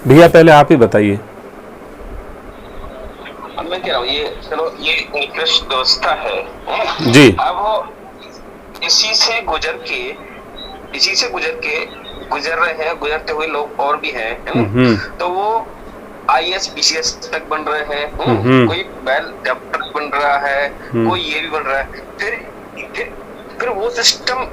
भैया पहले आप ही बताइए। अब मैं कह रहा हूँ ये चलो ये निकृष्ट व्यवस्था है। जी। अब इसी से गुजर के इसी से गुजर रहे हैं, गुजरते हुए लोग और भी हैं, है ना। हम्म। तो वो आईएएस बीसीएस तक बन रहे हैं, हम्म। कोई वेल डॉक्टर बन रहा है, हम्म। कोई ये भी बन रहा है। फिर फिर वो सिस्टम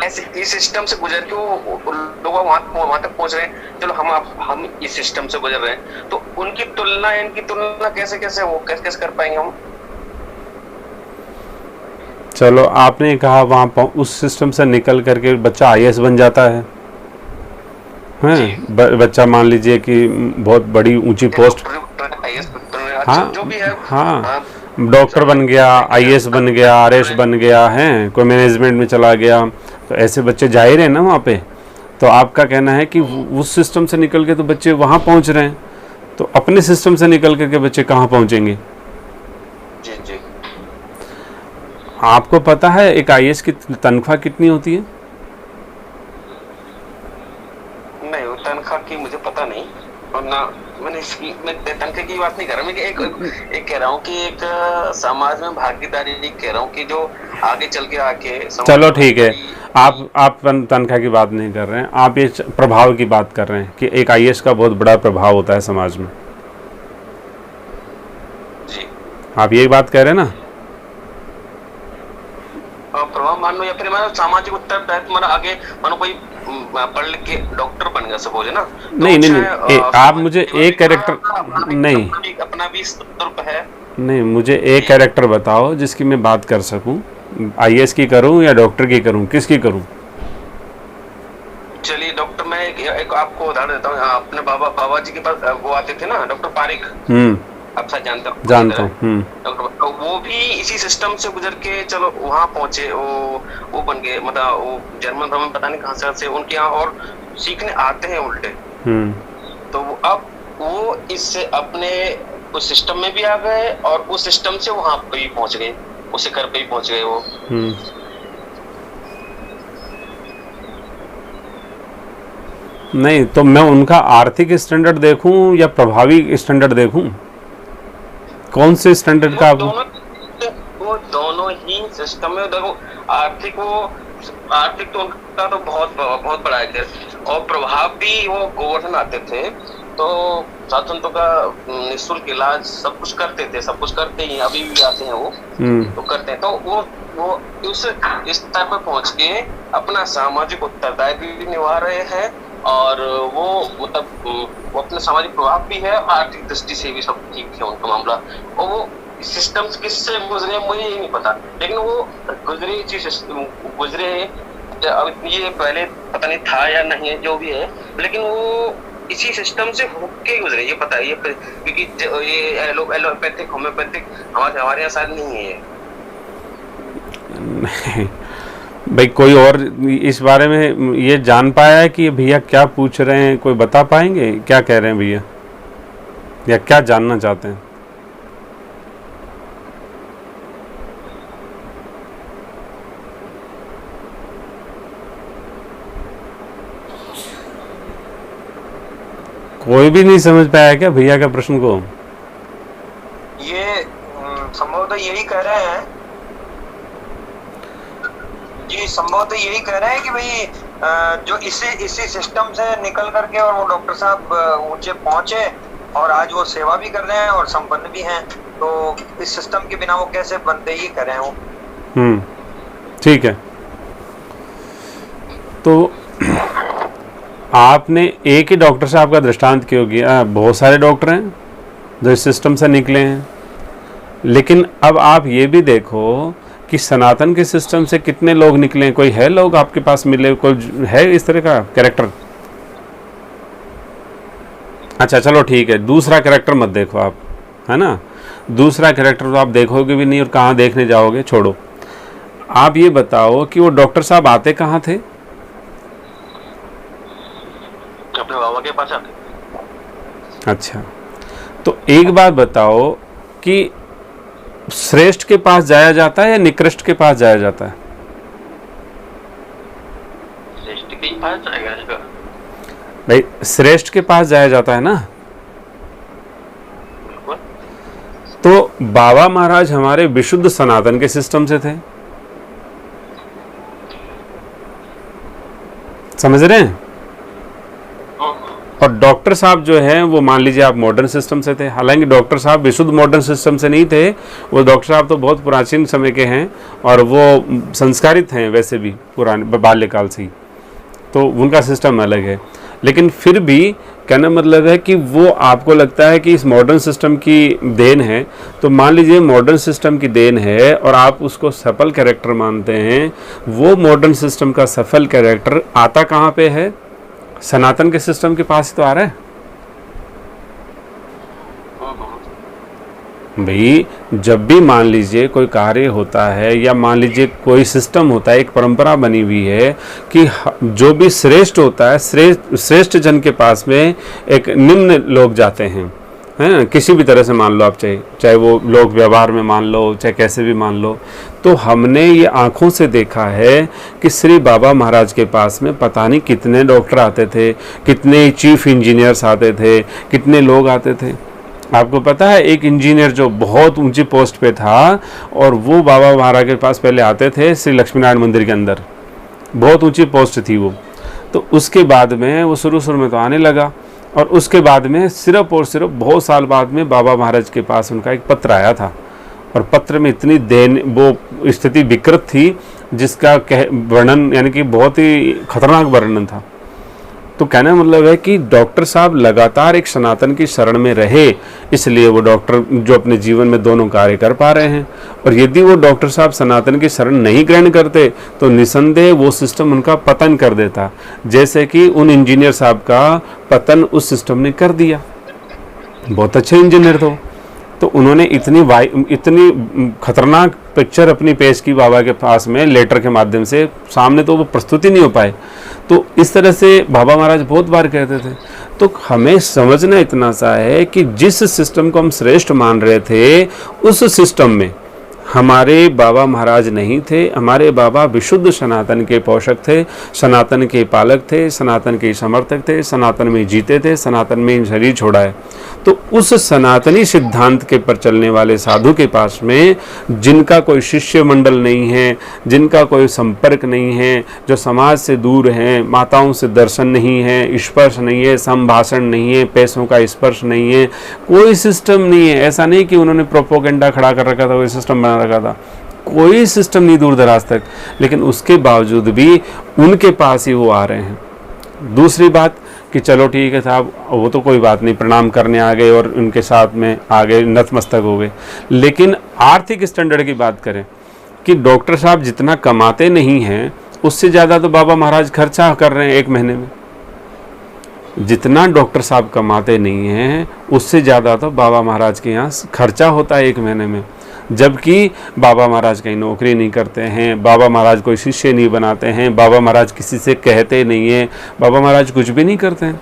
ऐसे इस सिस्टम से गुजर के वो लोग वहां तक पहुंच रहे हैं। चलो हम इस सिस्टम से गुजर रहे हैं, तो उनकी तुलना इनकी तुलना कैसे कैसे कर पाएंगे हम। चलो आपने कहा वहाँ उस सिस्टम से निकल करके बच्चा आईएएस बन जाता है, हैं? बच्चा मान लीजिए कि बहुत बड़ी ऊंची पोस्ट, अच्छा जो हाँ भी है। हाँ, डॉक्टर बन गया, आईएएस बन गया, आरएस बन गया है, कोई मैनेजमेंट में चला गया, तो ऐसे बच्चे जाहिर है ना वहाँ पे। तो आपका कहना है कि उस सिस्टम से निकल के तो बच्चे वहाँ पहुँच रहे हैं, तो अपने सिस्टम से निकल करके बच्चे कहाँ पहुँचेंगे? जी जी। आपको पता है एक आईएएस की तनख्वाह कितनी होती है? नहीं, वो तनख्वाह की मुझे पता नहीं, और ना मैं तनख्वाह की बात नहीं कर रहा। मैं एक कह रहा हूँ कि एक समाज में भागीदारी कह रहा हूँ कि जो आगे चल के आके चलो ठीक है, आप तनख्वाह की बात नहीं कर रहे हैं, आप ये प्रभाव की बात कर रहे हैं कि एक आईएएस का बहुत बड़ा प्रभाव होता है समाज में। जी। आप ये बात कह रहे हैं ना? प्रभाव मान लो, या फिर मानो सामाजिक उत्तरदायित्व, मानो आगे मानो कोई पढ़ लिख के डॉक्टर बन गया सपोज, है ना। तो नहीं नहीं नहीं, आप मुझे एक कैरेक्टर नहीं, अपना भी स्वरूप है। नहीं मुझे एक कैरेक्टर बताओ जिसकी मैं बात कर सकूं। आईएएस की करूं या डॉक्टर की करूं, किसकी करूं? चलिए डॉक्टर, मैं एक आपको उदाहरण देता हूँ। अपने बाबा जी के पास वो आते थे ना, डॉक्टर पारिक। आप शायद जानता हूँ। डॉक्टर, वो भी इसी सिस्टम से गुजर के चलो वहां पहुंचे, वो बन गए, मतलब वो जर्मन हमें पता नहीं कहां से उनके यहाँ और सीखने आते हैं उल्टे। तो अब वो इससे अपने उस सिस्टम में भी आ गए और उस सिस्टम से वहां पे भी पहुंच गए, उस शिखर पे भी पहुंच गए वो। नहीं तो मैं उनका आर्थिक स्टैंडर्ड देखूं या प्रभावी स्टैंडर्ड देखूं? कौन से स्टैंडर्ड का आप? वो दोनों ही सिस्टम में देखो। आर्थिक तो उनका तो बहुत बड़ा है, और प्रभाव भी वो गोवर्धन आते थे तो छात्रों का निःशुल्क इलाज सब कुछ करते थे, सब कुछ करते ही अभी भी आते हैं वो, तो करते हैं। तो वो उस स्तर पर पहुंच के अपना सामाजिक उत्तरदायित्व भी निभा रहे हैं, और वो मतलब वो अपने सामाजिक प्रभाव भी है, आर्थिक दृष्टि से भी सब ठीक है उनका मामला। और वो सिस्टम किससे गुजरे मुझे ये नहीं पता, लेकिन वो गुजरे। अब ये पहले पता नहीं था या नहीं है, जो भी है, लेकिन वो इसी सिस्टम से होके गुजरे, ये पता है। ये क्योंकि ये एलोपैथिक होम्योपैथिक हमारे यहाँ शायद नहीं है ये। भाई कोई और इस बारे में ये जान पाया है कि भैया क्या पूछ रहे हैं? कोई बता पाएंगे क्या कह रहे हैं भैया, या क्या जानना चाहते हैं? कोई भी नहीं समझ पाया क्या भैया का प्रश्न को? ये संभवतः यही कह रहे हैं जी, संभवतः यही कह रहे हैं कि भाई जो इसी सिस्टम से निकल करके और वो डॉक्टर साहब ऊंचे पहुंचे और आज वो सेवा भी कर रहे हैं और संपन्न भी हैं, तो इस सिस्टम के बिना वो कैसे बनते, ये कह रहे हैं वो। ठीक है। तो आपने एक ही डॉक्टर साहब का दृष्टांत क्यों किया? बहुत सारे डॉक्टर हैं जो इस सिस्टम से निकले हैं, लेकिन अब आप ये भी देखो कि सनातन के सिस्टम से कितने लोग निकले हैं। कोई है लोग आपके पास मिले, कोई है इस तरह का कैरेक्टर? अच्छा चलो ठीक है, दूसरा कैरेक्टर मत देखो आप, है ना। दूसरा कैरेक्टर तो आप देखोगे भी नहीं और कहाँ देखने जाओगे, छोड़ो। आप ये बताओ कि वो डॉक्टर साहब आते कहाँ थे? अपने बाबा के पास आते। अच्छा, तो एक बात बताओ कि श्रेष्ठ के पास जाया जाता है या निकृष्ट के पास जाया जाता है? श्रेष्ठ के पास जाएगा इसका। भाई श्रेष्ठ के पास जाया जाता है ना। बिल्कुल। तो बाबा महाराज हमारे विशुद्ध सनातन के सिस्टम से थे, समझ रहे हैं। और डॉक्टर साहब जो हैं वो मान लीजिए आप मॉडर्न सिस्टम से थे, हालांकि डॉक्टर साहब विशुद्ध मॉडर्न सिस्टम से नहीं थे, वो डॉक्टर साहब तो बहुत प्राचीन समय के हैं और वो संस्कारित हैं वैसे भी पुराने बाल्यकाल से ही, तो उनका सिस्टम अलग है। लेकिन फिर भी कहना मतलब है कि वो आपको लगता है कि इस मॉडर्न सिस्टम की देन है, तो मान लीजिए मॉडर्न सिस्टम की देन है और आप उसको सफल कैरेक्टर मानते हैं, वो मॉडर्न सिस्टम का सफल कैरेक्टर आता कहाँ पे है? सनातन के सिस्टम के पास ही तो आ रहा है भाई। जब भी मान लीजिए कोई कार्य होता है या मान लीजिए कोई सिस्टम होता है, एक परंपरा बनी हुई है कि जो भी श्रेष्ठ होता है, श्रेष्ठ जन के पास में एक निम्न लोग जाते हैं, हैं, किसी भी तरह से मान लो आप, चाहे वो लोग व्यवहार में मान लो, चाहे कैसे भी मान लो। तो हमने ये आँखों से देखा है कि श्री बाबा महाराज के पास में पता नहीं कितने डॉक्टर आते थे, कितने चीफ इंजीनियर्स आते थे, कितने लोग आते थे। आपको पता है एक इंजीनियर जो बहुत ऊंची पोस्ट पे था और वो बाबा महाराज के पास पहले आते थे श्री लक्ष्मी नारायण मंदिर के अंदर, बहुत ऊंची पोस्ट थी वो। तो उसके बाद में वो शुरू में तो आने लगा और उसके बाद में सिर्फ और सिर्फ बहुत साल बाद में बाबा महाराज के पास उनका एक पत्र आया था और पत्र में इतनी वो स्थिति विकृत थी जिसका वर्णन यानी कि बहुत ही खतरनाक वर्णन था। तो कहने का मतलब है कि डॉक्टर साहब लगातार एक सनातन की शरण में रहे, इसलिए वो डॉक्टर जो अपने जीवन में दोनों कार्य कर पा रहे हैं। और यदि वो डॉक्टर साहब सनातन की शरण नहीं ग्रहण करते तो निसंदेह वो सिस्टम उनका पतन कर देता, जैसे कि उन इंजीनियर साहब का पतन उस सिस्टम ने कर दिया। बहुत अच्छे इंजीनियर तो उन्होंने इतनी खतरनाक पिक्चर अपनी पेश की बाबा के पास में लेटर के माध्यम से, सामने तो वो प्रस्तुति नहीं हो पाए। तो इस तरह से बाबा महाराज बहुत बार कहते थे। तो हमें समझना इतना सा है कि जिस सिस्टम को हम श्रेष्ठ मान रहे थे उस सिस्टम में हमारे बाबा महाराज नहीं थे। हमारे बाबा विशुद्ध सनातन के पोषक थे, सनातन के पालक थे, सनातन के समर्थक थे, सनातन में जीते थे, सनातन में शरीर छोड़ा है। तो उस सनातनी सिद्धांत के पर चलने वाले साधु के पास में जिनका कोई शिष्य मंडल नहीं है, जिनका कोई संपर्क नहीं है, जो समाज से दूर हैं, माताओं से दर्शन नहीं है, स्पर्श नहीं है, संभाषण नहीं है, पैसों का स्पर्श नहीं है, कोई सिस्टम नहीं है। ऐसा नहीं कि उन्होंने प्रोपोगेंडा खड़ा कर रखा था, कोई सिस्टम बना रखा था, कोई सिस्टम नहीं दूर दराज तक, लेकिन उसके बावजूद भी उनके पास ही वो आ रहे हैं। दूसरी बात कि चलो ठीक है साहब, वो तो कोई बात नहीं, प्रणाम करने आ गए और उनके साथ में आ गए, नतमस्तक हो गए। लेकिन आर्थिक स्टैंडर्ड की बात करें कि डॉक्टर साहब जितना कमाते नहीं हैं उससे ज़्यादा तो बाबा महाराज खर्चा कर रहे हैं एक महीने में। जितना डॉक्टर साहब कमाते नहीं हैं उससे ज़्यादा तो बाबा महाराज के यहाँ खर्चा होता है एक महीने में। जबकि बाबा महाराज कहीं नौकरी नहीं करते हैं, बाबा महाराज कोई शिष्य नहीं बनाते हैं, बाबा महाराज किसी से कहते नहीं हैं, बाबा महाराज कुछ भी नहीं करते हैं।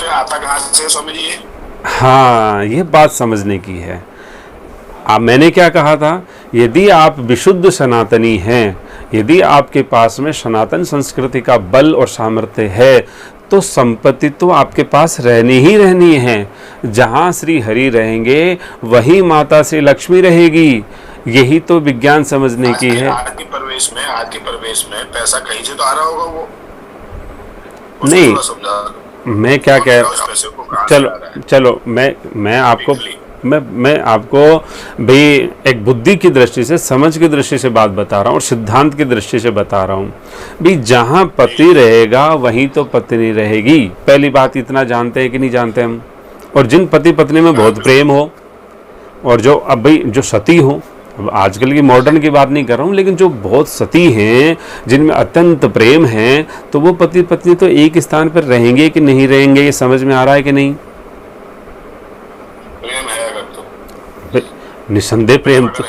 आता कहाँ से स्वामी जी? हाँ, ये बात समझने की है। मैंने क्या कहा था, यदि आप विशुद्ध सनातनी हैं, यदि आपके पास में सनातन संस्कृति का बल और सामर्थ्य है तो संपत्ति तो आपके पास रहनी ही रहनी है। जहाँ श्री हरि रहेंगे वहीं माता श्री लक्ष्मी रहेगी। यही तो विज्ञान समझने की है। आज के परिवेश में पैसा कहीं से तो आ रहा होगा वो नहीं, मैं क्या कह, चलो मैं आपको भाई एक बुद्धि की दृष्टि से, समझ की दृष्टि से बात बता रहा हूँ और सिद्धांत की दृष्टि से बता रहा हूँ। भाई जहाँ पति रहेगा वहीं तो पत्नी रहेगी। पहली बात इतना जानते हैं कि नहीं जानते हम। और जिन पति पत्नी में बहुत प्रेम हो और जो अब भाई जो सती हो, अब आजकल की मॉडर्न की बात नहीं कर रहा हूँ, लेकिन जो बहुत सती हैं, जिनमें अत्यंत प्रेम है, तो वो पति पत्नी तो एक स्थान पर रहेंगे कि नहीं रहेंगे, ये समझ में आ रहा है कि नहीं? निसंदेह प्रेम तो,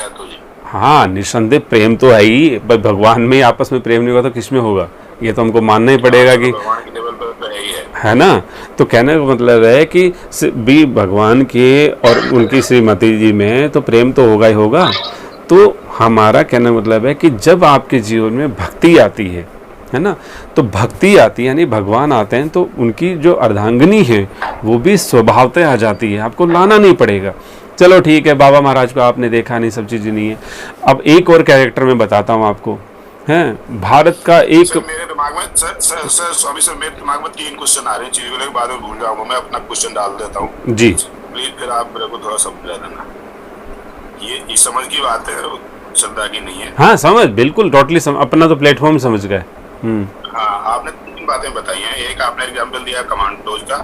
हाँ निसंदेह प्रेम तो है ही। भगवान में आपस में प्रेम नहीं होगा तो किस में होगा? ये तो हमको मानना ही पड़ेगा कि है ना। तो कहने का मतलब है कि भी भगवान के और उनकी श्रीमती जी में तो प्रेम तो होगा ही होगा। तो हमारा कहने का मतलब है कि जब आपके जीवन में भक्ति आती है ना, तो भक्ति आती है यानी भगवान आते हैं, तो उनकी जो अर्धांगिनी है वो भी स्वभावतः आ जाती है, आपको लाना नहीं पड़ेगा। चलो ठीक है, बाबा महाराज को आपने देखा नहीं, सब चीज़ें नहीं है। अब एक और कैरेक्टर में बताता हूँ आपको, हैं भारत का एक सर मेरे दिमाग में सर स्वामी सर मेरे दिमाग में 3 क्वेश्चन आ रहे हैं, चीज़ों के बाद में भूल जाऊंगा, मैं अपना क्वेश्चन डाल देता हूँ जी, प्लीज, फिर आप मेरे को थोड़ा समझा देना। ये समझ की बात है, श्रद्धा की नहीं है। हाँ समझ, बिल्कुल टोटली अपना तो प्लेटफॉर्म समझ गए। हाँ, आपने 3 बातें बताई हैं। एक आपने एग्जाम्पल दिया कमांडोज का,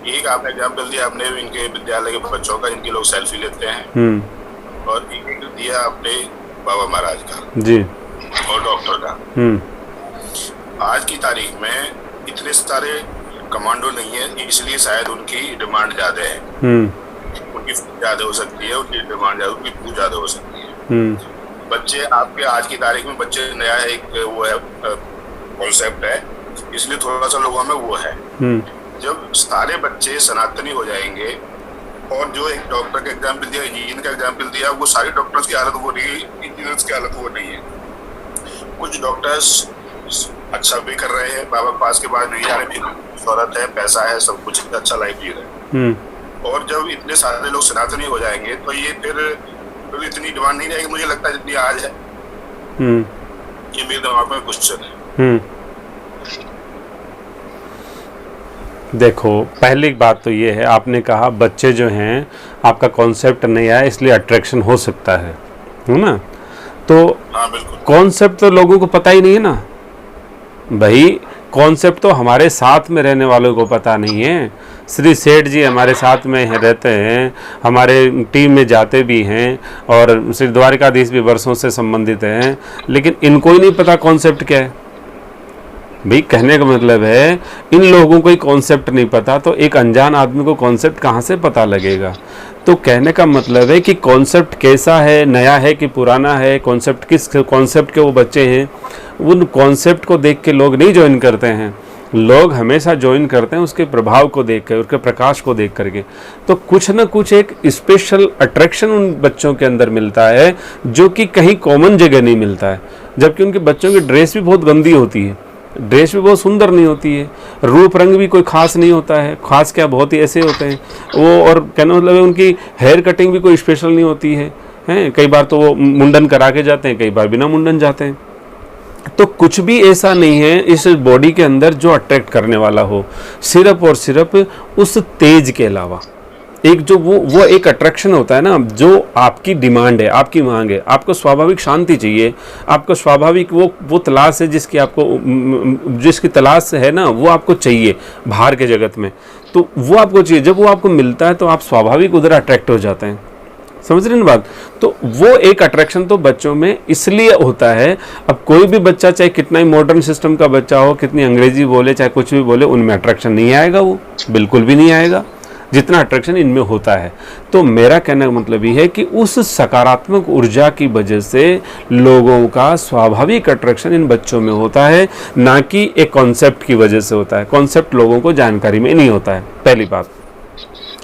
एक आपने एग्जाम्पल दिया अपने इनके विद्यालय के बच्चों का, इनके लोग सेल्फी लेते हैं, और एक दिया आपने बाबा महाराज का जी और डॉक्टर का। आज की तारीख में इतने सारे कमांडो नहीं है, इसलिए शायद उनकी डिमांड ज्यादा है, उनकी ज्यादा हो सकती है, उनकी डिमांड ज्यादा, उनकी पूजा ज्यादा हो सकती है। बच्चे आपके आज की तारीख में बच्चे नया एक वो है कॉन्सेप्ट है, इसलिए थोड़ा सा लोगों में वो है। जब सारे बच्चे सनातनी हो जाएंगे, और जो एक डॉक्टर का एग्जाम्पल दिया, इंजीनियर का एग्जाम्पल दिया, वो सारे डॉक्टर्स की हालत वो नहीं, इंजीनियर्स की हालत वो नहीं है। कुछ डॉक्टर्स अच्छा भी कर रहे हैं, बाबा के पास के बाद नहीं जा रहे, शोहरत है, पैसा है, सब कुछ अच्छा लाइफ जी रहे हैं। और जब इतने सारे लोग सनातनी हो जाएंगे तो ये फिर इतनी डिमांड नहीं रहेगी, मुझे लगता है जितनी आज है। ये मेरे दिमाग में क्वेश्चन है। देखो, पहली बात तो ये है, आपने कहा बच्चे जो हैं, आपका कॉन्सेप्ट नहीं आया इसलिए अट्रैक्शन हो सकता है ना, तो हाँ बिल्कुल, कॉन्सेप्ट तो लोगों को पता ही नहीं है ना भाई। कॉन्सेप्ट तो हमारे साथ में रहने वालों को पता नहीं है। श्री सेठ जी हमारे साथ में रहते हैं, हमारे टीम में जाते भी हैं, और श्री द्वारिकाधीश भी वर्षों से संबंधित हैं, लेकिन इनको ही नहीं पता कॉन्सेप्ट क्या है भाई। कहने का मतलब है इन लोगों को ही कॉन्सेप्ट नहीं पता, तो एक अनजान आदमी को कॉन्सेप्ट कहाँ से पता लगेगा। तो कहने का मतलब है कि कॉन्सेप्ट कैसा है, नया है कि पुराना है, कॉन्सेप्ट किस कॉन्सेप्ट के वो बच्चे हैं, उन कॉन्सेप्ट को देख के लोग नहीं ज्वाइन करते हैं। लोग हमेशा ज्वाइन करते हैं उसके प्रभाव को देख कर, उसके प्रकाश को देख करके। तो कुछ ना कुछ एक स्पेशल अट्रैक्शन उन बच्चों के अंदर मिलता है जो कि कहीं कॉमन जगह नहीं मिलता है। जबकि उनके बच्चों की ड्रेस भी बहुत गंदी होती है, ड्रेस भी बहुत सुंदर नहीं होती है, रूप रंग भी कोई खास नहीं होता है, खास क्या बहुत ही ऐसे होते हैं वो। और कहना मतलब है उनकी हेयर कटिंग भी कोई स्पेशल नहीं होती है, हैं कई बार तो वो मुंडन करा के जाते हैं, कई बार बिना मुंडन जाते हैं। तो कुछ भी ऐसा नहीं है इस बॉडी के अंदर जो अट्रैक्ट करने वाला हो, सिर्फ और सिर्फ उस तेज के अलावा। एक जो वो एक अट्रैक्शन होता है ना, जो आपकी डिमांड है, आपकी मांग है, आपको स्वाभाविक शांति चाहिए, आपको स्वाभाविक वो तलाश है जिसकी तलाश है ना, वो आपको चाहिए बाहर के जगत में, तो वो आपको चाहिए। जब वो आपको मिलता है तो आप स्वाभाविक उधर अट्रैक्ट हो जाते हैं। समझ रहे हैं बात? तो वो एक अट्रैक्शन तो बच्चों में इसलिए होता है। अब कोई भी बच्चा चाहे कितना ही मॉडर्न सिस्टम का बच्चा हो, कितनी अंग्रेजी बोले, चाहे कुछ भी बोले, उनमें अट्रैक्शन नहीं आएगा, वो बिल्कुल भी नहीं आएगा जितना अट्रैक्शन इनमें होता है। तो मेरा कहने का मतलब ये है कि उस सकारात्मक ऊर्जा की वजह से लोगों का स्वाभाविक अट्रैक्शन इन बच्चों में होता है, ना कि एक कॉन्सेप्ट की वजह से होता है। कॉन्सेप्ट लोगों को जानकारी में नहीं होता है, पहली बात।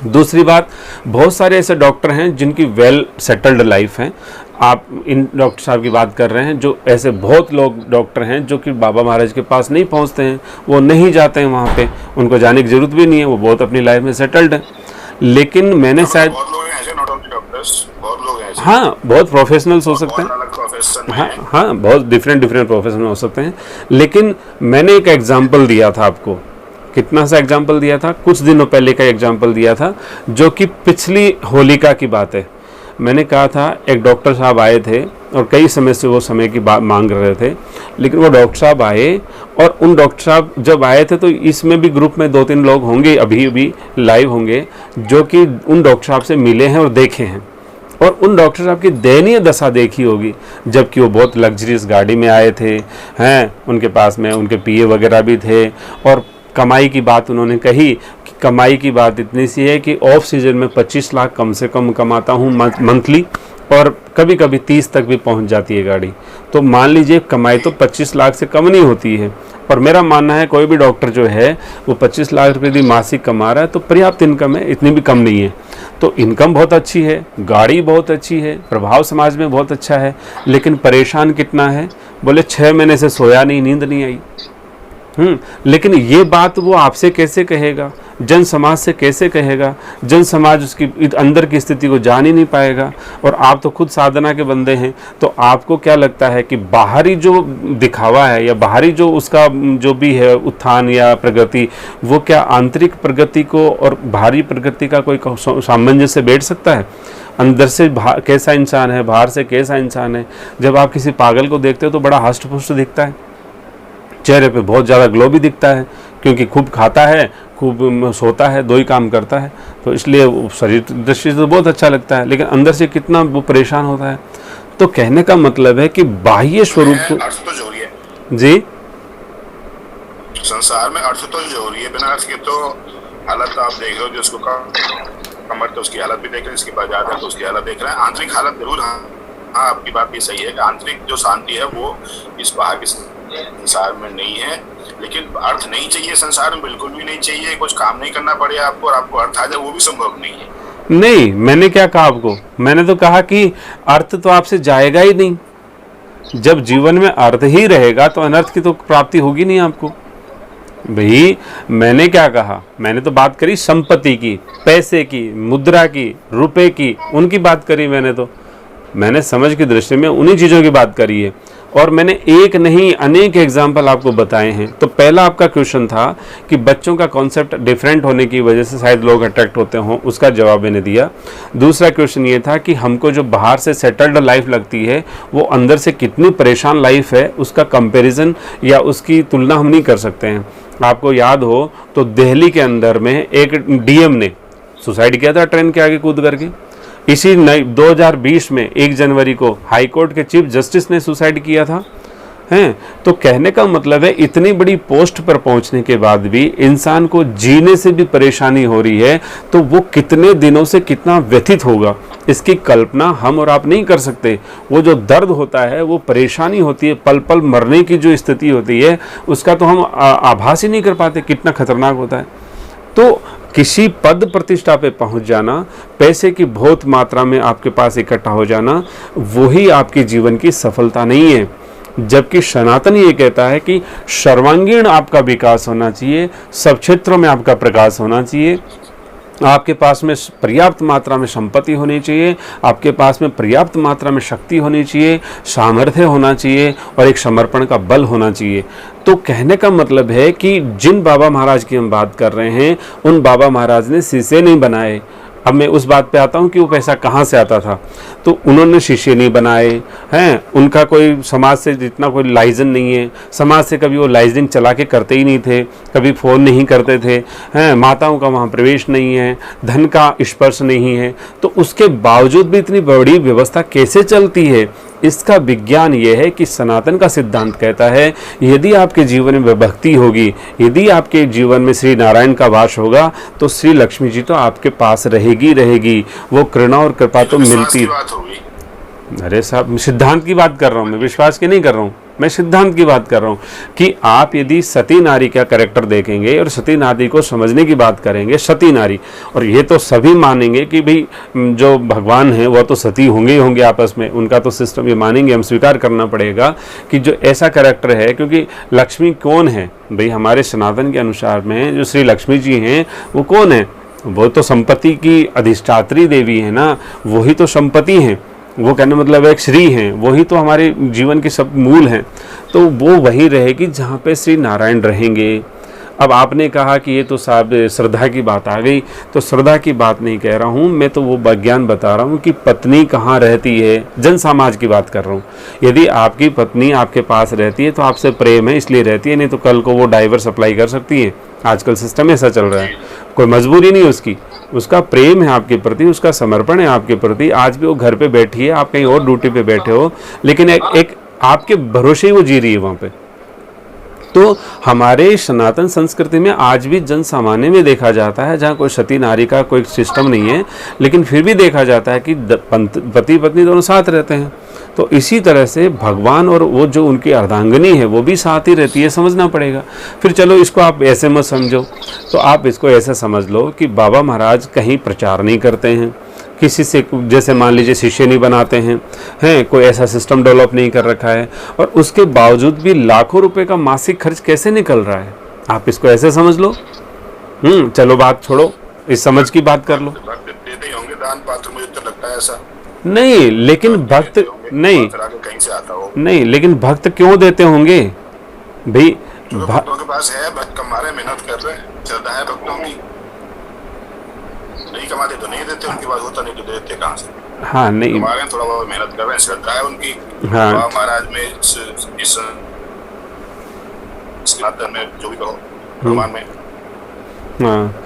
दूसरी बात, बहुत सारे ऐसे डॉक्टर हैं जिनकी वेल सेटल्ड लाइफ है। आप इन डॉक्टर साहब की बात कर रहे हैं, जो ऐसे बहुत लोग डॉक्टर हैं जो कि बाबा महाराज के पास नहीं पहुंचते हैं, वो नहीं जाते हैं वहाँ पे, उनको जाने की ज़रूरत भी नहीं है, वो बहुत अपनी लाइफ में सेटल्ड है। लेकिन मैंने शायद बहुत लोग हैं ऐसे, नॉट ओनली डॉक्टर्स, बहुत लोग हैं ऐसे, हाँ, बहुत प्रोफेशनल्स हो सकते हैं, अलग प्रोफेशन में हाँ हाँ, बहुत डिफरेंट प्रोफेशन हो सकते हैं। लेकिन मैंने एक एग्जाम्पल दिया था आपको, कितना सा एग्जाम्पल दिया था, कुछ दिनों पहले का एग्जाम्पल दिया था, जो कि पिछली होलिका की बात है। मैंने कहा था एक डॉक्टर साहब आए थे और कई समय से वो समय की बात मांग रहे थे, लेकिन वो डॉक्टर साहब आए, और उन डॉक्टर साहब जब आए थे तो इसमें भी ग्रुप में 2-3 लोग होंगे, अभी भी लाइव होंगे, जो कि उन डॉक्टर साहब से मिले हैं और देखे हैं, और उन डॉक्टर साहब की दयनीय दशा देखी होगी। जबकि वो बहुत लग्जरियस गाड़ी में आए थे, हैं उनके पास में उनके पीए वगैरह भी थे, और कमाई की बात उन्होंने कही कि कमाई की बात इतनी सी है कि ऑफ सीजन में 25 लाख कम से कम कमाता हूँ मंथली, और कभी कभी 30 तक भी पहुँच जाती है गाड़ी। तो मान लीजिए कमाई तो 25 लाख से कम नहीं होती है, और मेरा मानना है कोई भी डॉक्टर जो है वो 25 लाख रुपए यदि मासिक कमा रहा है तो पर्याप्त इनकम है, इतनी भी कम नहीं है। तो इनकम बहुत अच्छी है, गाड़ी बहुत अच्छी है, प्रभाव समाज में बहुत अच्छा है, लेकिन परेशान कितना है? बोले 6 महीने से सोया नहीं, नींद नहीं आई। लेकिन ये बात वो आपसे कैसे कहेगा, जन समाज से कैसे कहेगा? जन समाज उसकी अंदर की स्थिति को जान ही नहीं पाएगा। और आप तो खुद साधना के बंदे हैं, तो आपको क्या लगता है कि बाहरी जो दिखावा है या बाहरी जो उसका जो भी है उत्थान या प्रगति, वो क्या आंतरिक प्रगति को और बाहरी प्रगति का कोई सामंजस्य बैठ सकता है? अंदर से कैसा इंसान है, बाहर से कैसा इंसान है? जब आप किसी पागल को देखते हो तो बड़ा हष्ट पुष्ट दिखता है, चेहरे पे बहुत ज़्यादा ग्लो भी दिखता है, क्योंकि खूब खाता है, खूब सोता है, 2 ही काम करता है, तो इसलिए शरीर दृष्टि से तो बहुत अच्छा लगता है, लेकिन अंदर से कितना वो परेशान होता है। तो कहने का मतलब है कि बाह्य स्वरूप को अर्थ तो जरूरी है जी, संसार में अर्थ तो जरूरी है, बिना अर्थ के तो हालत आप देख रहे हो, जिसको कमर तो उसकी हालत भी देख रहे हैं, इसके बाद ज्यादा तो उसकी हालत देख रहे हैं। आंतरिक हालत जरूर, हाँ आपकी बात भी सही है कि आंतरिक जो शांति है वो इस बाहर के संसार में नहीं है, लेकिन अर्थ नहीं चाहिए संसार में, बिल्कुल भी नहीं चाहिए। कुछ काम नहीं करना पड़े आपको और आपको अर्थ आ जाए, वो भी संभव नहीं है। नहीं, मैंने क्या कहा आपको? मैंने तो कहा कि अर्थ तो आपसे जाएगा ही नहीं। जब जीवन में अर्थ ही रहेगा तो अनर्थ की तो प्राप्ति होगी नहीं आपको। भाई मैंने क्या कहा? मैंने तो बात करी संपत्ति की, पैसे की, मुद्रा की, रुपए की, उनकी बात करी। मैंने समझ की दृष्टि में उन्हीं चीज़ों की बात करी है, और मैंने एक नहीं अनेक एग्जाम्पल आपको बताए हैं। तो पहला आपका क्वेश्चन था कि बच्चों का कॉन्सेप्ट डिफरेंट होने की वजह से शायद लोग अट्रैक्ट होते हों, उसका जवाब मैंने दिया। दूसरा क्वेश्चन ये था कि हमको जो बाहर से सेटल्ड लाइफ लगती है वो अंदर से कितनी परेशान लाइफ है, उसका कंपैरिजन या उसकी तुलना हम नहीं कर सकते हैं। आपको याद हो तो दिल्ली के अंदर में एक डीएम ने सुसाइड किया था ट्रेन के आगे कूद करके। इसी 2020 में 1 जनवरी को हाई कोर्ट के चीफ जस्टिस ने सुसाइड किया था। हैं, तो कहने का मतलब है इतनी बड़ी पोस्ट पर पहुंचने के बाद भी इंसान को जीने से भी परेशानी हो रही है, तो वो कितने दिनों से कितना व्यथित होगा, इसकी कल्पना हम और आप नहीं कर सकते। वो जो दर्द होता है, वो परेशानी होती है, पल पल मरने की जो स्थिति होती है, उसका तो हम आभास ही नहीं कर पाते कितना खतरनाक होता है। तो किसी पद प्रतिष्ठा पे पहुंच जाना, पैसे की बहुत मात्रा में आपके पास इकट्ठा हो जाना, वही आपके जीवन की सफलता नहीं है। जबकि सनातन ये कहता है कि सर्वांगीण आपका विकास होना चाहिए, सब क्षेत्रों में आपका प्रकाश होना चाहिए, आपके पास में पर्याप्त मात्रा में संपत्ति होनी चाहिए, आपके पास में पर्याप्त मात्रा में शक्ति होनी चाहिए, सामर्थ्य होना चाहिए और एक समर्पण का बल होना चाहिए। तो कहने का मतलब है कि जिन बाबा महाराज की हम बात कर रहे हैं, उन बाबा महाराज ने शीशे नहीं बनाए। अब मैं उस बात पे आता हूँ कि वो पैसा कहाँ से आता था। तो उन्होंने शीशे नहीं बनाए हैं, उनका कोई समाज से जितना कोई लाइजन नहीं है, समाज से कभी वो लाइजनिंग चला के करते ही नहीं थे, कभी फ़ोन नहीं करते थे, हैं, माताओं का वहाँ प्रवेश नहीं है, धन का स्पर्श नहीं है। तो उसके बावजूद भी इतनी बड़ी व्यवस्था कैसे चलती है? इसका विज्ञान ये है कि सनातन का सिद्धांत कहता है यदि आपके जीवन में भक्ति होगी, यदि आपके जीवन में श्री नारायण का वास होगा, तो श्री लक्ष्मी जी तो आपके पास रहेगी। वो करुणा और कृपा तो मिलती। अरे साहब, सिद्धांत की बात कर रहा हूँ मैं, विश्वास की नहीं कर रहा हूँ, मैं सिद्धांत की बात कर रहा हूँ कि आप यदि सती नारी का कैरेक्टर देखेंगे और सती नारी को समझने की बात करेंगे, सती नारी, और ये तो सभी मानेंगे कि भाई जो भगवान हैं वो तो सती होंगे ही होंगे आपस में, उनका तो सिस्टम ये मानेंगे, हम स्वीकार करना पड़ेगा कि जो ऐसा कैरेक्टर है। क्योंकि लक्ष्मी कौन है भाई? हमारे सनातन के अनुसार में जो श्री लक्ष्मी जी हैं वो कौन है? वो तो संपत्ति की अधिष्ठात्री देवी है ना, वही तो संपत्ति हैं। वो कहने मतलब एक श्री हैं, वही तो हमारे जीवन के सब मूल हैं। तो वो वही रहेगी जहाँ पे श्री नारायण रहेंगे। अब आपने कहा कि ये तो साहब श्रद्धा की बात आ गई, तो श्रद्धा की बात नहीं कह रहा हूँ मैं, तो वो विज्ञान बता रहा हूँ कि पत्नी कहाँ रहती है, जन समाज की बात कर रहा हूँ। यदि आपकी पत्नी आपके पास रहती है तो आपसे प्रेम है इसलिए रहती है, नहीं तो कल को वो डाइवर्स अप्लाई कर सकती है। आजकल सिस्टम ऐसा चल रहा है, कोई मजबूरी नहीं उसकी, उसका प्रेम है आपके प्रति, उसका समर्पण है आपके प्रति। आज भी वो घर पे बैठी है, आप कहीं और ड्यूटी पे बैठे हो, लेकिन एक आपके भरोसे ही वो जी रही है वहाँ पे। तो हमारे सनातन संस्कृति में आज भी जन सामान्य में देखा जाता है, जहाँ कोई सती नारी का कोई सिस्टम नहीं है, लेकिन फिर भी देखा जाता है कि पति पत्नी दोनों साथ रहते हैं। तो इसी तरह से भगवान और वो जो उनकी अर्धांगिनी है वो भी साथ ही रहती है, समझना पड़ेगा। फिर चलो इसको आप ऐसे मत समझो, तो आप इसको ऐसे समझ लो कि बाबा महाराज कहीं प्रचार नहीं करते हैं, किसी से जैसे मान लीजिए शिष्य नहीं बनाते हैं, कोई ऐसा सिस्टम डेवलप नहीं कर रखा है, और उसके बावजूद भी लाखों रुपए का मासिक खर्च कैसे निकल रहा है, आप इसको ऐसे समझ लो। चलो बात छोड़ो, इस समझ की बात कर लो। देते होंगे दान पात्र, मुझे तो लगता है ऐसा नहीं, लेकिन भक्त नहीं, कहीं से आता हो नहीं, लेकिन भक्त क्यों देते होंगे भाई? भक्तों के पास है, भक्त कमा रहे, मेहनत कर रहे हैं, श्रद्धा है भक्तों की, नहीं कमाते तो नहीं देते, उनके पास होता नहीं तो देते कहाँ से? हाँ, नहीं कमा रहे हैं, थोड़ा बहुत मेहनत कर रहे हैं, श्रद्धा है उनकी। हाँ, महाराज में इस में जो भी कहो भगवान में। हाँ,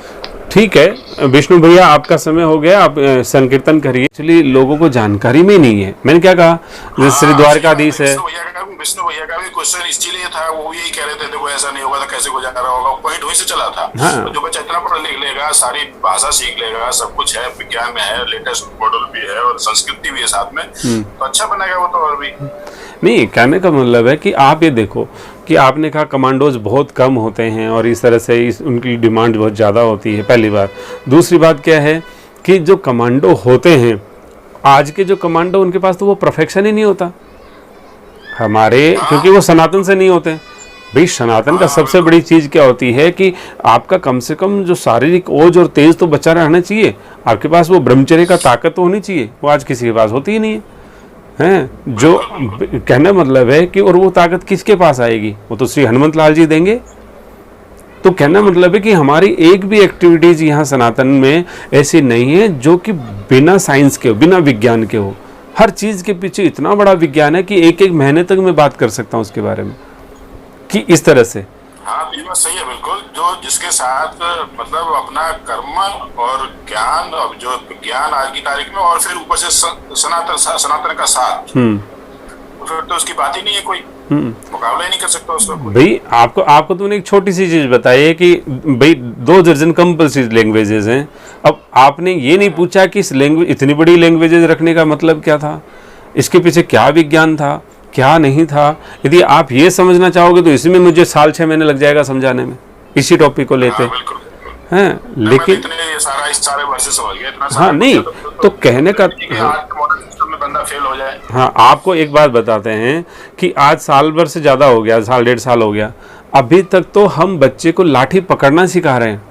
ठीक है विष्णु भैया, आपका समय हो गया, आप संकीर्तन करिए। एक्चुअली लोगों को जानकारी में नहीं है। मैंने क्या कहा, जैसे श्री द्वारकाधीश है, विष्णु भैया का भी क्वेश्चन इसलिए था, वो यही कह रहे थे देखो ऐसा नहीं होगा तो कैसे गुजारा होगा, पॉइंट वहीं से चला था। हाँ। तो जो बच्चा इतना पढ़ लिख लेगा, सारी भाषा सीख लेगा, सब कुछ है, विज्ञान में है, लेटेस्ट मॉडल भी है और संस्कृति भी है साथ में, तो अच्छा बनेगा वो तो। और भी नहीं, कहने का मतलब है कि आप ये देखो कि आपने कहा कमांडोज बहुत कम होते हैं और इस तरह से उनकी डिमांड बहुत ज़्यादा होती है, पहली बात। दूसरी बात क्या है कि जो कमांडो होते हैं, आज के जो कमांडो, उनके पास तो वो परफेक्शन ही नहीं होता हमारे, क्योंकि वो सनातन से नहीं होते भाई। सनातन का सबसे बड़ी चीज़ क्या होती है कि आपका कम से कम जो शारीरिक ओज और तेज तो बचा रहना चाहिए, आपके पास वो ब्रह्मचर्य का ताकत तो होनी चाहिए, वो आज किसी के पास होती ही नहीं है। हैं, जो कहना मतलब है कि और वो ताकत किसके पास आएगी, वो तो श्री हनुमत लाल जी देंगे। तो कहना मतलब है कि हमारी एक भी एक्टिविटीज यहाँ सनातन में ऐसी नहीं है जो कि बिना साइंस के हो, बिना विज्ञान के हो। हर चीज के पीछे इतना बड़ा विज्ञान है कि एक एक महीने तक मैं बात कर सकता हूँ उसके बारे में, कि इस तरह से। हाँ, ये बात सही है बिल्कुल। जो जिसके साथ मतलब अपना कर्म और ज्ञान, अब जो ज्ञान आज की तारीख में, और फिर ऊपर से सनातन का साथ, फिर तो उसकी बात ही नहीं है, कोई मुकाबला ही नहीं कर सकता उसका भाई। आपको तूने एक छोटी सी चीज बताई है कि भाई 2 दर्जन कंपल्सरी लैंग्वेजेस हैं। अब आपने ये नहीं पूछा कि इस लैंग्वेज, इतनी बड़ी लैंग्वेजेस रखने का मतलब क्या था, इसके पीछे क्या विज्ञान था, क्या नहीं था। यदि आप ये समझना चाहोगे तो इसमें मुझे 6 महीने लग जाएगा समझाने में, इसी टॉपिक को लेते हैं। लेकिन हाँ, नहीं तो कहने का, बंदा फेल हो जाए। हाँ, आपको एक बात बताते हैं कि आज साल भर से ज़्यादा हो गया, साल 1.5 साल हो गया, अभी तक तो हम बच्चे को लाठी पकड़ना सिखा रहे हैं।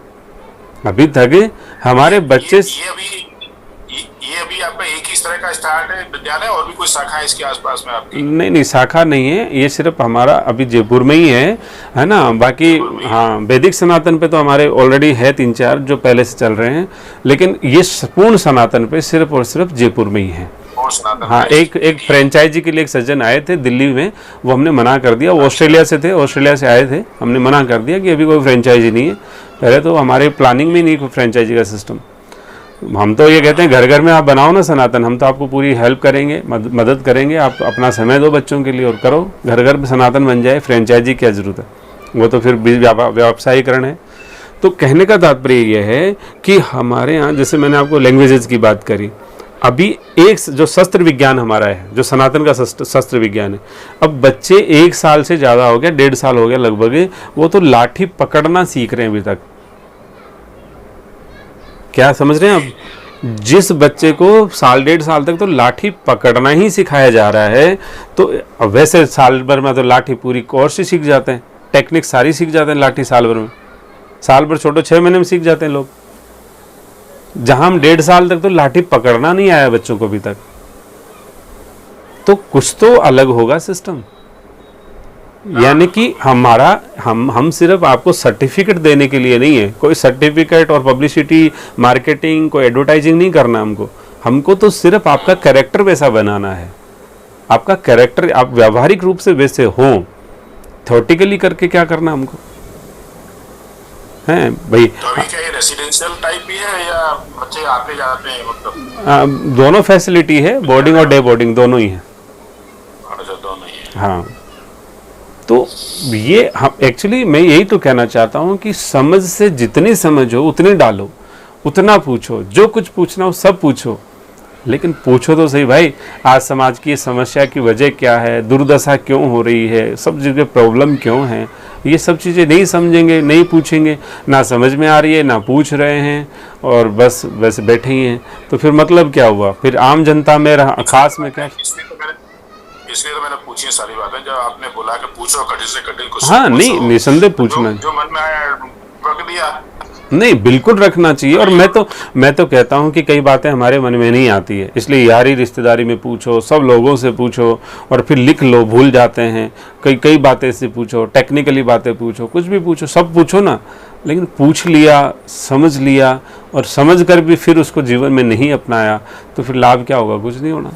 अभी तक हमारे बच्चे ये अभी आपका एक ही तरह का स्टार्ट है विद्यालय, और भी कोई शाखा है इसके आसपास में आपकी? नहीं, शाखा नहीं है, ये सिर्फ हमारा अभी जयपुर में ही है ना। बाकी हाँ, वैदिक सनातन पे तो हमारे ऑलरेडी है 3-4 जो पहले से चल रहे हैं, लेकिन ये पूर्ण सनातन पे सिर्फ और सिर्फ जयपुर में ही है। हाँ, एक फ्रेंचाइजी के लिए एक सज्जन आए थे दिल्ली में, वो हमने मना कर दिया। वो ऑस्ट्रेलिया से थे, ऑस्ट्रेलिया से आए थे, हमने मना कर दिया कि अभी कोई फ्रेंचाइजी नहीं है। पहले तो हमारे प्लानिंग में नहीं कोई फ्रेंचाइजी का सिस्टम। हम तो ये कहते हैं घर घर में आप बनाओ ना सनातन, हम तो आपको पूरी हेल्प करेंगे, मदद करेंगे। आप अपना समय दो बच्चों के लिए और करो, घर घर में सनातन बन जाए। फ्रेंचाइजी क्या ज़रूरत है, वो तो फिर व्यवसायीकरण है। तो कहने का तात्पर्य यह है कि हमारे यहाँ, जैसे मैंने आपको लैंग्वेजेस की बात करी, अभी एक जो शस्त्र विज्ञान हमारा है, जो सनातन का शस्त्र विज्ञान है, अब बच्चे 1 साल से ज़्यादा हो गया, 1.5 साल हो गया लगभग, वो तो लाठी पकड़ना सीख रहे हैं अभी तक। क्या समझ रहे हैं आप? जिस बच्चे को 1.5 साल तक तो लाठी पकड़ना ही सिखाया जा रहा है, तो वैसे साल भर में तो लाठी पूरी कोर्स ही सीख जाते हैं, टेक्निक सारी सीख जाते हैं लाठी साल भर में। साल भर छोड़ो, 6 महीने में सीख जाते हैं लोग, जहां हम 1.5 साल तक तो लाठी पकड़ना नहीं आया बच्चों को अभी तक। तो कुछ तो अलग होगा सिस्टम। यानी कि हम सिर्फ आपको सर्टिफिकेट देने के लिए नहीं है, कोई सर्टिफिकेट और पब्लिसिटी, मार्केटिंग, कोई एडवर्टाइजिंग नहीं करना हमको तो सिर्फ आपका कैरेक्टर वैसा बनाना है। आपका कैरेक्टर आप व्यावहारिक रूप से वैसे हो, थ्योरेटिकली करके क्या करना हमको है भाई। तो अभी क्या ये रेसिडेंशियल टाइप भी है या बच्चे आते जाते हैं? मतलब दोनों फैसिलिटी है, बोर्डिंग और डे बोर्डिंग दोनों ही है। अच्छा, दोनों ही है। हाँ, तो ये हम एक्चुअली मैं यही तो कहना चाहता हूँ कि समझ से जितनी समझ हो उतनी डालो, उतना पूछो, जो कुछ पूछना हो सब पूछो। लेकिन पूछो तो सही भाई, आज समाज की समस्या की वजह क्या है, दुर्दशा क्यों हो रही है, सब जगह प्रॉब्लम क्यों है, ये सब चीज़ें नहीं समझेंगे, नहीं पूछेंगे, ना समझ में आ रही है, ना पूछ रहे हैं, और बस वैसे बैठे ही हैं, तो फिर मतलब क्या हुआ? फिर आम जनता में खास में क्या? इसलिए तो मैंने पूछी है सारी बातें, जब आपने बोला कि पूछो कठिन से कठिन क्वेश्चन। हाँ, नहीं, निसंदेह पूछना, जो मन में आया रख दिया। नहीं, बिल्कुल रखना चाहिए। और मैं तो कहता हूँ कि कई बातें हमारे मन में नहीं आती है, इसलिए यारी रिश्तेदारी में पूछो, सब लोगों से पूछो, और फिर लिख लो, भूल जाते हैं, कई बातें से पूछो, टेक्निकली बातें पूछो, कुछ भी पूछो, सब पूछो ना, लेकिन पूछ लिया, समझ लिया, और समझ कर भी फिर उसको जीवन में नहीं अपनाया, तो फिर लाभ क्या होगा? कुछ नहीं होना।